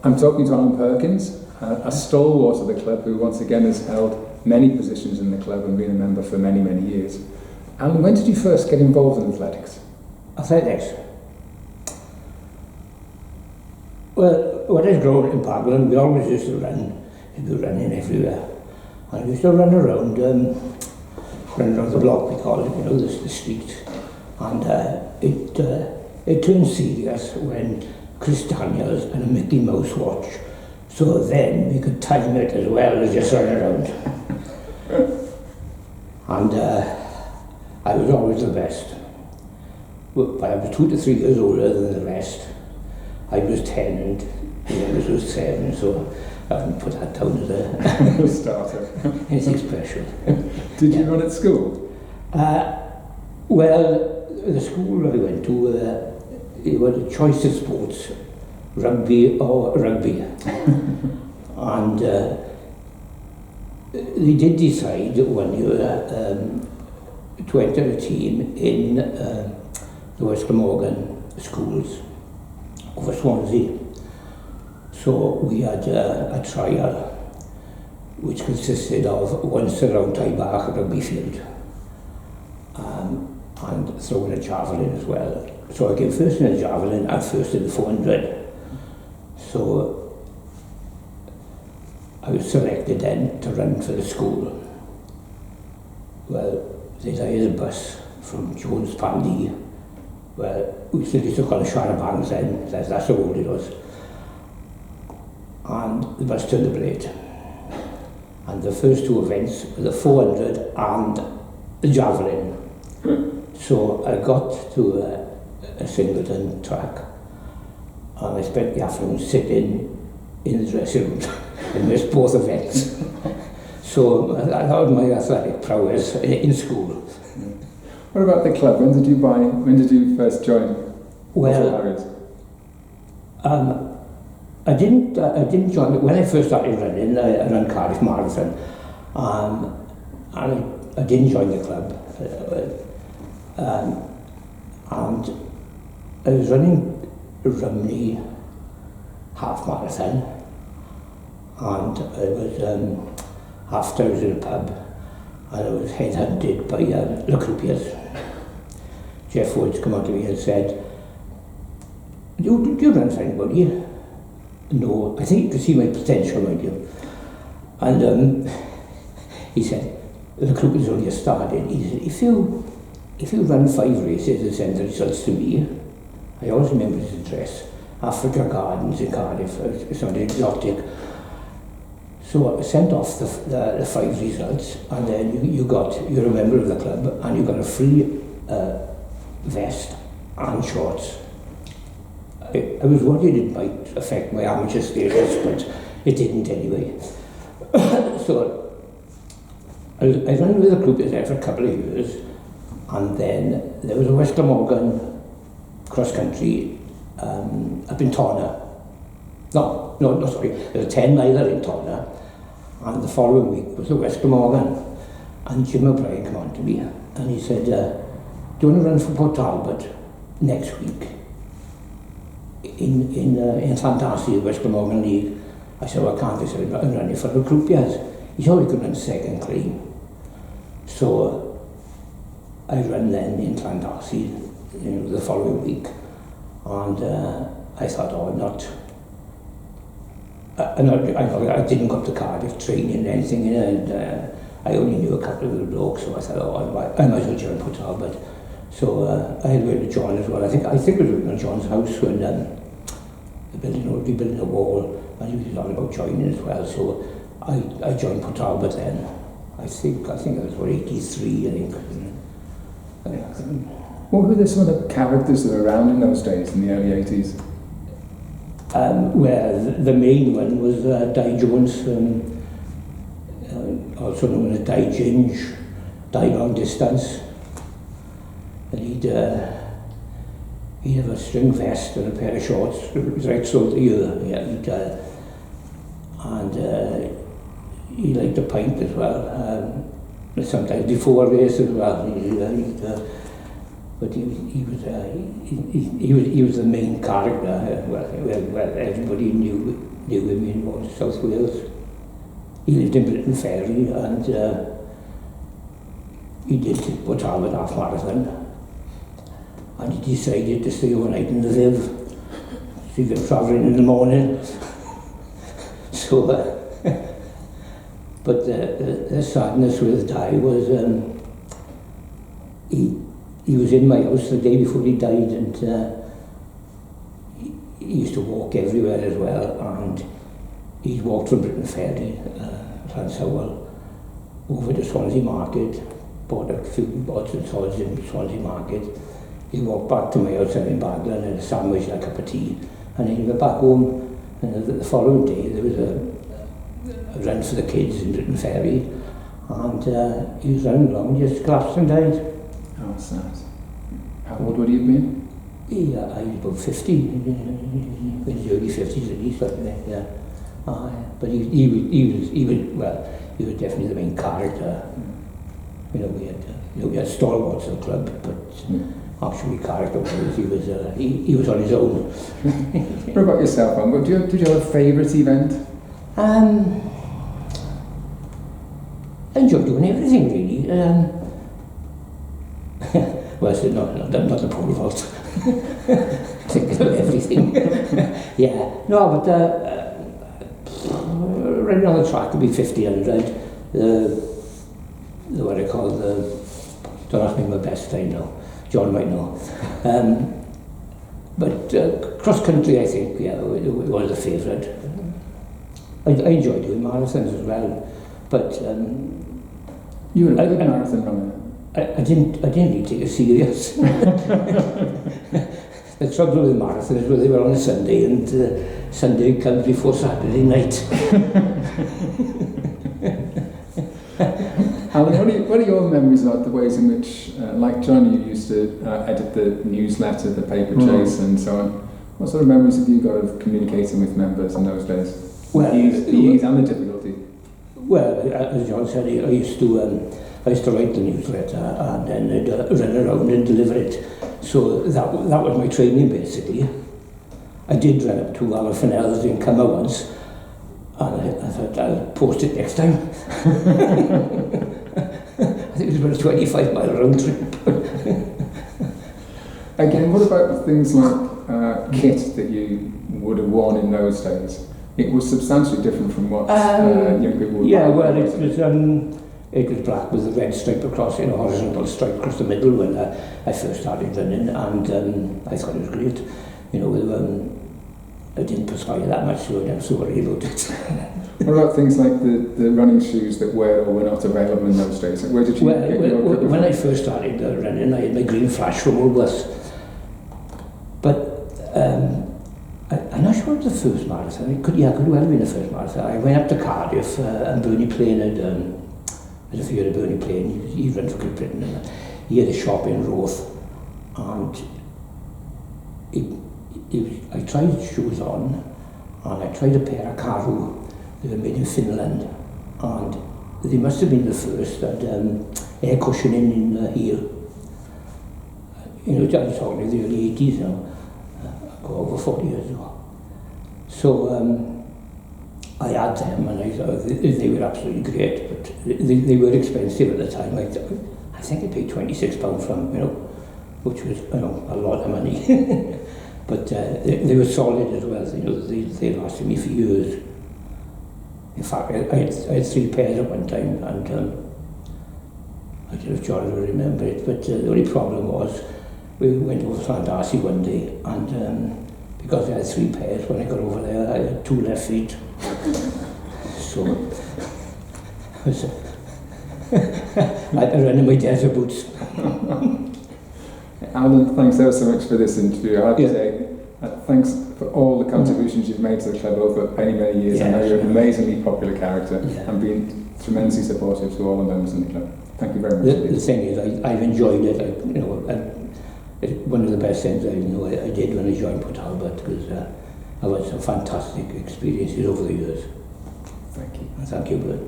I'm talking to Alan Perkins, a stalwart of the club who once again has held many positions in the club and been a member for many, many years. Alan, when did you first get involved in athletics? Athletics? Well, when I was growing up in Parkland, we always used to run. We'd be running everywhere. And we used to run around the block, we call it, the street. And it turned serious when Chris Daniels and a Mickey Mouse watch. So then we could time it as well as just run around. And I was always the best. But I was 2 to 3 years older than the rest. I was 10 and the youngest was 7, so I haven't put that down as a starter. Anything special. Did you run at school? Well, the school I went to, it was a choice of sports, rugby or rugby. And they did decide one year to enter a team in the West Glamorgan schools over Swansea. So we had a trial which consisted of one surround tie bar rugby field and throwing a javelin as well. So I came first in the javelin and first in the 400. So I was selected then to run for the school. Well, they hired a bus from Jones Pandy. Well, we still used to call it Shanabangs then, that's how old it was. And the bus turned the blade. And the first 2 events were the 400 and the javelin. So I got to a Singleton track and I spent the afternoon sitting in the dressing room and missed both events. So I had my athletic prowess in school. What about the club? When did you first join? Well, Harriers? I didn't join when I first started running. I ran Cardiff Marathon, and I didn't join the club. And I was running Rumney half marathon, and I was after I was in a pub, and I was headhunted by the croupiers. Jeff Woods came on to me and said, do you run for anybody? No, I think you can see my potential, mind you. And he said, the croupiers only just started. He said, if you run 5 races and send the results to me, I always remember his address, Africa Gardens in Cardiff, something exotic. So I sent off the 5 results, and then you're a member of the club, and you got a free vest and shorts. I was worried it might affect my amateur status, but it didn't anyway. So I ran with the group there for a couple of years, and then there was a West Glamorgan cross country up in Torna. No, sorry, there was a 10-miler in Torna, and the following week was the West Glamorgan. And Jim O'Brien came on to me, and he said, do you want to run for Port Talbot next week in Llandarcy, the West Glamorgan League? I said, well, I can't. I said, I'm running for a group yet. He said, oh, you could run second clean. So I ran then in Llandarcy, the following week, and I thought, oh, I didn't go up to Cardiff training or anything, and I only knew a couple of the blokes, so I thought, oh, I might as well join Port Talbot. So I had went to John as well. I think it was at John's house when rebuilding a wall, and he was on about joining as well. So I joined Port Talbot then. I think I was about 83, I think. What were some of the characters that were around in those days, in the early 80s? Well, the main one was Di Jones, also known as Di Ginge, Di Long Distance. And he'd have a string vest and a pair of shorts, right throughout the year. Yeah, and he liked a pint as well. Sometimes before a race as well. but he was the main character. Well, everybody knew him in South Wales. He lived in Britain Ferry, and he did the Talbot half marathon, and he decided to stay overnight in the Viv, so he got travelling in the morning. So, but the sadness with Di was he was in my house the day before he died, and he used to walk everywhere as well, and he'd walked from Britain Ferry, Llanssowel, over to Swansea Market, bought a few odds and sods in Swansea Market. He walked back to my house in Bagla and had a sandwich and a cup of tea, and then he went back home, and the following day there was a run for the kids in Britain Ferry, and he was running along, just collapsed and died. Oh, sad. How old would he have been? Yeah, I was about 50, in his early 50s at least, like that, yeah. But he was definitely the main character. You know, we had stalwarts of the club, but actually character-wise, he was on his own. What about yourself, Alan? Did you have a favourite event? I enjoyed doing everything, really. Well, so not the pole vault. Think of everything. Yeah, no, but running on the track would be 50-100. What I call don't ask me my best time now. John might know. But cross country, I think, yeah, it was a favourite. I enjoy doing marathons as well, but you were a good marathon runner. I didn't really take it serious. The trouble with marathons was they were on a Sunday, and Sunday comes before Saturday night. Alan, what are your memories about the ways in which, like John, you used to edit the newsletter, the paper chase, and so on? What sort of memories have you got of communicating with members in those days? Well, the ease and the difficulty. Well, as John said, I used to write the newsletter, and then I'd run around and deliver it. So that was my training, basically. I did run up to Alan Fennell's in Cummer once, and I thought I'll post it next time. I think it was about a 25-mile round trip. Again, what about things like kit that you would have worn in those days? It was substantially different from what young people would yeah, wear. well, it was black with a red stripe across, horizontal stripe across the middle when I first started running, and I thought it was great. I didn't perspire that much, so I didn't have to worry about it. What about things like the running shoes that were or were not available in those days? Where did you get your when I first started running, I had my green flash from Woolworths. But I'm not sure it was the first marathon. It could well have been the first marathon. I went up to Cardiff, and Bernie Plain had a few of Bernie Plain. He ran for Great Britain, and he had a shop in Roath, and I tried shoes on, and I tried a pair of Karoo. They were made in Finland, and they must have been the first that air cushioning in the heel. I'm talking the early 80s now, over 40 years ago. So I had them, and I thought they were absolutely great, but they were expensive at the time. I think I paid £26 for them, which was a lot of money. But they were solid as well. They lasted me for years. In fact, I had 3 pairs at one time, and I don't know if John will remember it, but the only problem was we went over to Darcy one day, and because I had 3 pairs, when I got over there, I had 2 left feet. So I ran in my desert boots. Alan, thanks ever so much for this interview. I have to say, thanks for all the contributions you've made to the club over many, many years. I know you're an amazingly popular character and been tremendously supportive to all the members in the club. Thank you very much. The thing is, I've enjoyed it. One of the best things I did when I joined Talbot, because I've had some fantastic experiences over the years. Thank you. Thank you, Bert.